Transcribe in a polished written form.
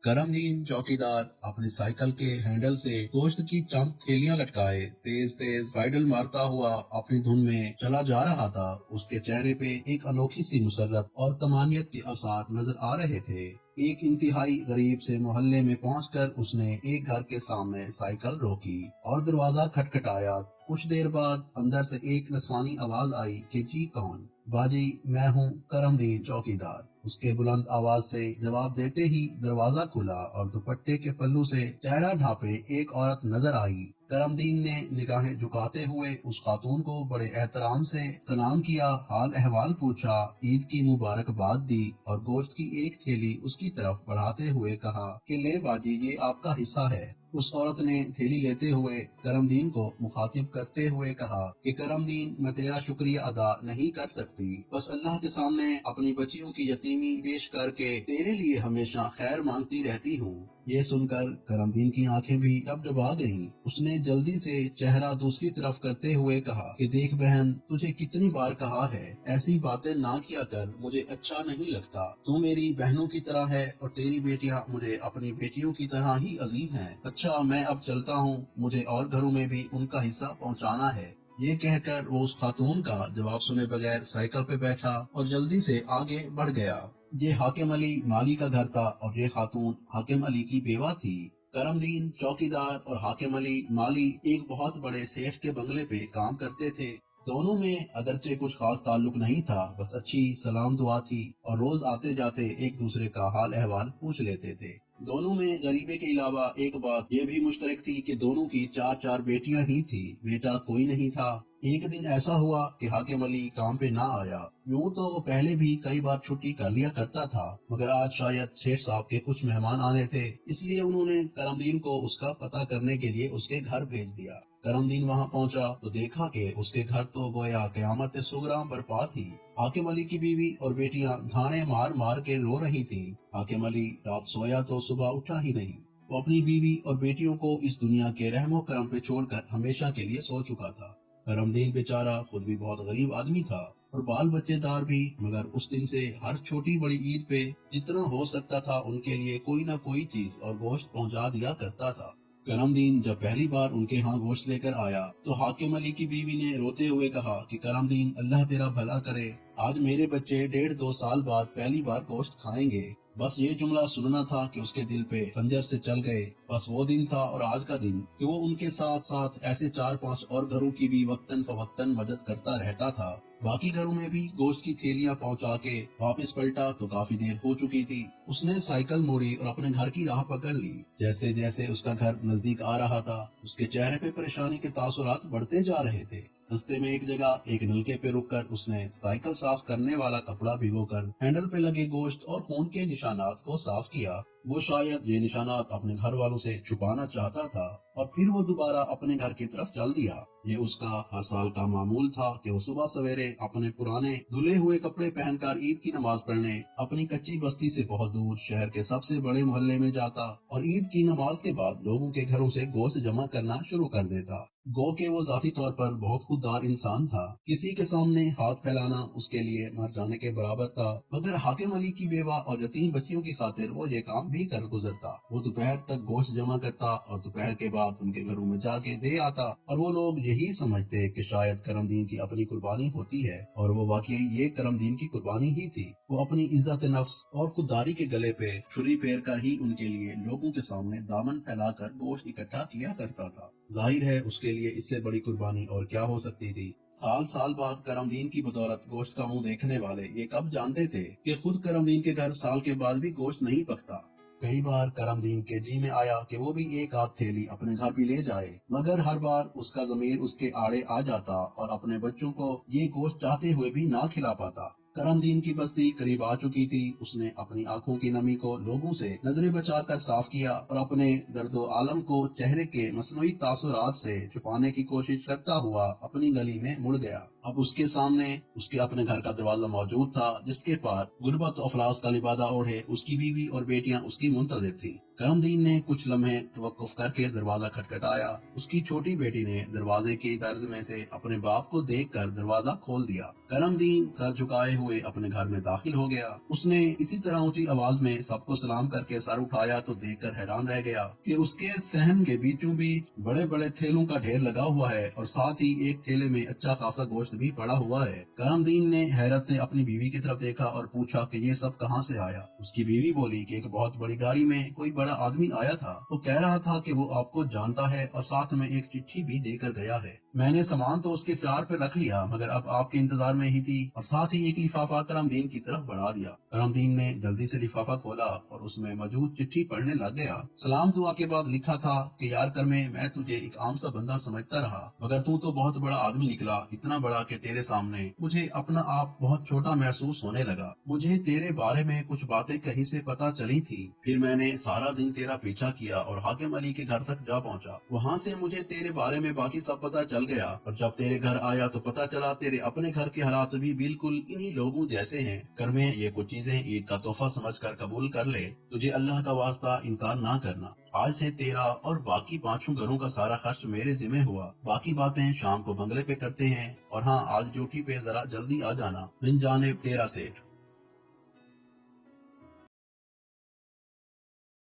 करम दीन चौकीदार अपनी साइकिल के हैंडल से गोश्त की चंद थैलियां लटकाए तेज तेज पैडल मारता हुआ अपनी धुन में चला जा रहा था। उसके चेहरे पे एक अनोखी सी मुसर्रत और तमानियत के आसार नजर आ रहे थे। एक इंतहाई गरीब से मोहल्ले में पहुंचकर उसने एक घर के सामने साइकिल रोकी और दरवाजा खटखटाया। कुछ देर बाद अंदर से एक नस्वानी आवाज आई कि जी कौन? बाजी, मैं हूँ करमदीन चौकीदार। उसके बुलंद आवाज से जवाब देते ही दरवाजा खुला और दुपट्टे के पल्लू से चेहरा ढांपे एक औरत नजर आई। करमदीन ने निगाहें झुकाते हुए उस खातून को बड़े एहतराम से सलाम किया, हाल अहवाल पूछा, ईद की मुबारकबाद दी और गोश्त की एक थैली उसकी तरफ बढ़ाते हुए कहा कि ले बाजी, ये आपका हिस्सा है। उस औरत ने थैली लेते हुए करमदीन को मुखातिब करते हुए कहा कि करमदीन, मैं तेरा शुक्रिया अदा नहीं कर सकती, बस अल्लाह के सामने अपनी बच्चियों की यतीमी पेश करके तेरे लिए हमेशा खैर मांगती रहती हूँ। ये सुनकर करमदीन की आंखें भी डबडबा गईं। उसने जल्दी से चेहरा दूसरी तरफ करते हुए कहा कि देख बहन, तुझे कितनी बार कहा है ऐसी बातें ना किया कर, मुझे अच्छा नहीं लगता। तू मेरी बहनों की तरह है और तेरी बेटियां मुझे अपनी बेटियों की तरह ही अजीज हैं। अच्छा, मैं अब चलता हूँ, मुझे और घरों में भी उनका हिस्सा पहुँचाना है। ये कहकर वो उस खातून का जवाब सुने बगैर साइकिल पे बैठा और जल्दी से आगे बढ़ गया। ये हाकिम अली माली का घर था और ये खातून हाकिम अली की बेवा थी। करमदीन चौकीदार और हाकिम अली माली एक बहुत बड़े सेठ के बंगले पे काम करते थे। दोनों में अगरचे कुछ खास ताल्लुक नहीं था, बस अच्छी सलाम दुआ थी और रोज आते जाते एक दूसरे का हाल अहवाल पूछ लेते थे। दोनों में गरीबे के अलावा एक बात ये भी मुश्तरक थी कि दोनों की चार चार बेटियां ही थी, बेटा कोई नहीं था। एक दिन ऐसा हुआ कि हाकिम अली काम पे ना आया। यूं तो वो पहले भी कई बार छुट्टी कर लिया करता था, मगर आज शायद सेठ साहब के कुछ मेहमान आने थे, इसलिए उन्होंने करमदीन को उसका पता करने के लिए उसके घर भेज दिया। करमदीन वहाँ पहुँचा तो देखा कि उसके घर तो गोया क़यामत सुगरा बरपा थी। हाकिम अली की बीवी और बेटियां धाने मार मार के रो रही थीं। हाकिम अली रात सोया तो सुबह उठा ही नहीं। वो अपनी बीवी और बेटियों को इस दुनिया के रहमो करम पे छोड़कर हमेशा के लिए सो चुका था। करमदीन बेचारा खुद भी बहुत गरीब आदमी था और बाल बच्चेदार भी, मगर उस दिन से हर छोटी बड़ी ईद पे जितना हो सकता था उनके लिए कोई न कोई चीज और गोश्त पहुंचा दिया करता था। करमदीन जब पहली बार उनके यहाँ गोश्त लेकर आया तो हाकिम अली की बीवी ने रोते हुए कहा कि करमदीन, अल्लाह तेरा भला करे, आज मेरे बच्चे 1.5-2 साल बाद पहली बार गोश्त खाएंगे। बस ये जुमला सुनना था कि उसके दिल पे खंजर से चल गए। बस वो दिन था और आज का दिन कि वो उनके साथ साथ ऐसे 4-5 और घरों की भी वक्तन फवक्तन मदद करता रहता था। बाकी घरों में भी गोश्त की थैलियां पहुंचा के वापस पलटा तो काफी देर हो चुकी थी। उसने साइकिल मोड़ी और अपने घर की राह पकड़ ली। जैसे जैसे उसका घर नजदीक आ रहा था, उसके चेहरे पे परेशानी के तासुरात बढ़ते जा रहे थे। रस्ते में एक जगह एक नलके पे रुककर उसने साइकिल साफ करने वाला कपड़ा भिगोकर हैंडल पे लगे गोश्त और खून के निशानात को साफ किया। वो शायद ये निशानात अपने घर वालों से छुपाना चाहता था और फिर वो दोबारा अपने घर की तरफ चल दिया। ये उसका हर साल का मामूल था कि वो सुबह सवेरे अपने पुराने धुले हुए कपड़े पहनकर ईद की नमाज पढ़ने अपनी कच्ची बस्ती से बहुत दूर शहर के सबसे बड़े मोहल्ले में जाता और ईद की नमाज के बाद लोगों के घरों से गोश्त जमा करना शुरू कर देता। गो के वो जाती तौर पर बहुत खुददार इंसान था। किसी के सामने हाथ फैलाना उसके लिए मर जाने के बराबर था, मगर हाकिम अली की बेवा और यतीम बच्चियों की खातिर वो ये काम भी कर गुजरता। वो दोपहर तक गोश्त जमा करता और दोपहर के बाद उनके घरों में जाके दे आता और वो लोग यही समझते कि शायद करमदीन की अपनी कुर्बानी होती है, और वो वाकई ये करमदीन की कुर्बानी ही थी। वो अपनी इज्जत नफ्स और खुददारी के गले पे छुरी फेर कर ही उनके लिए लोगों के सामने दामन फैलाकर गोश्त इकट्ठा किया करता था। जाहिर है उसके लिए इससे बड़ी कुर्बानी और क्या हो सकती थी। साल साल बाद करमदीन की बदौलत गोश्त का मुंह देखने वाले ये कब जानते थे कि खुद करमदीन के घर साल के बाद भी गोश्त नहीं पकता। कई बार करमदीन के जी में आया कि वो भी एक आध थैली अपने घर भी ले जाए, मगर हर बार उसका ज़मीर उसके आड़े आ जाता और अपने बच्चों को ये गोश्त चाहते हुए भी ना खिला पाता। करमदीन की बस्ती करीब आ चुकी थी। उसने अपनी आंखों की नमी को लोगों से नजरें बचाकर साफ किया और अपने दर्दो आलम को चेहरे के मसनूई तासुरात से छुपाने की कोशिश करता हुआ अपनी गली में मुड़ गया। अब उसके सामने उसके अपने घर का दरवाजा मौजूद था, जिसके पार गुर्बत अफलास का लिबादा ओढ़े उसकी बीवी और बेटियां उसकी मुंतजिर थी। करमदीन ने कुछ लम्हे तवक्कुफ करके दरवाजा खटखटाया। उसकी छोटी बेटी ने दरवाजे के दर्ज में से अपने बाप को देखकर दरवाजा खोल दिया। करमदीन सर झुकाए हुए अपने घर में दाखिल हो गया। उसने इसी तरह ऊंची आवाज में सबको सलाम करके सर उठाया तो देखकर हैरान रह गया कि उसके सहन के बीचों बीच बड़े बड़े थैलों का ढेर लगा हुआ है और साथ ही एक थैले में अच्छा खासा गोश्त भी पड़ा हुआ है। करमदीन ने हैरत से अपनी बीवी की तरफ देखा और पूछा कि ये सब कहाँ से आया। उसकी बीवी बोली कि एक बहुत बड़ी गाड़ी में कोई बड़ा आदमी आया था। वो कह रहा था कि वो आपको जानता है और साथ में एक चिट्ठी भी देकर गया है। मैंने सामान तो उसके सिरार पे रख लिया, मगर अब आपके इंतजार में ही थी और साथ ही एक लिफाफा करमदीन की तरफ बढ़ा दिया। करमदीन ने जल्दी से लिफाफा खोला और उसमें मौजूद चिट्ठी पढ़ने लग गया। सलाम दुआ के बाद लिखा था कि यार करमे, मैं तुझे एक आम सा बंदा समझता रहा, मगर तू तो बहुत बड़ा आदमी निकला, इतना बड़ा कि तेरे सामने मुझे अपना आप बहुत छोटा महसूस होने लगा। मुझे तेरे बारे में कुछ बातें कहीं से पता चली थी, फिर मैंने सारा दिन तेरा पीछा किया और हाकिम अली के घर तक जा पहुंचा। वहां से मुझे तेरे बारे में बाकी सब पता चल गया और जब तेरे घर आया तो पता चला तेरे अपने घर के हालात भी बिल्कुल इन्हीं लोगों जैसे हैं। करमे, ये कुछ चीजें ईद का तोहफा समझकर कबूल कर ले, तुझे अल्लाह का वास्ता इनकार ना करना। आज से तेरा और बाकी 5 घरों का सारा खर्च मेरे जिम्मे हुआ। बाकी बातें शाम को बंगले पे करते हैं। और हाँ, आज ड्यूटी पे जरा जल्दी आ जाना। बिन जाने तेरा सेठ।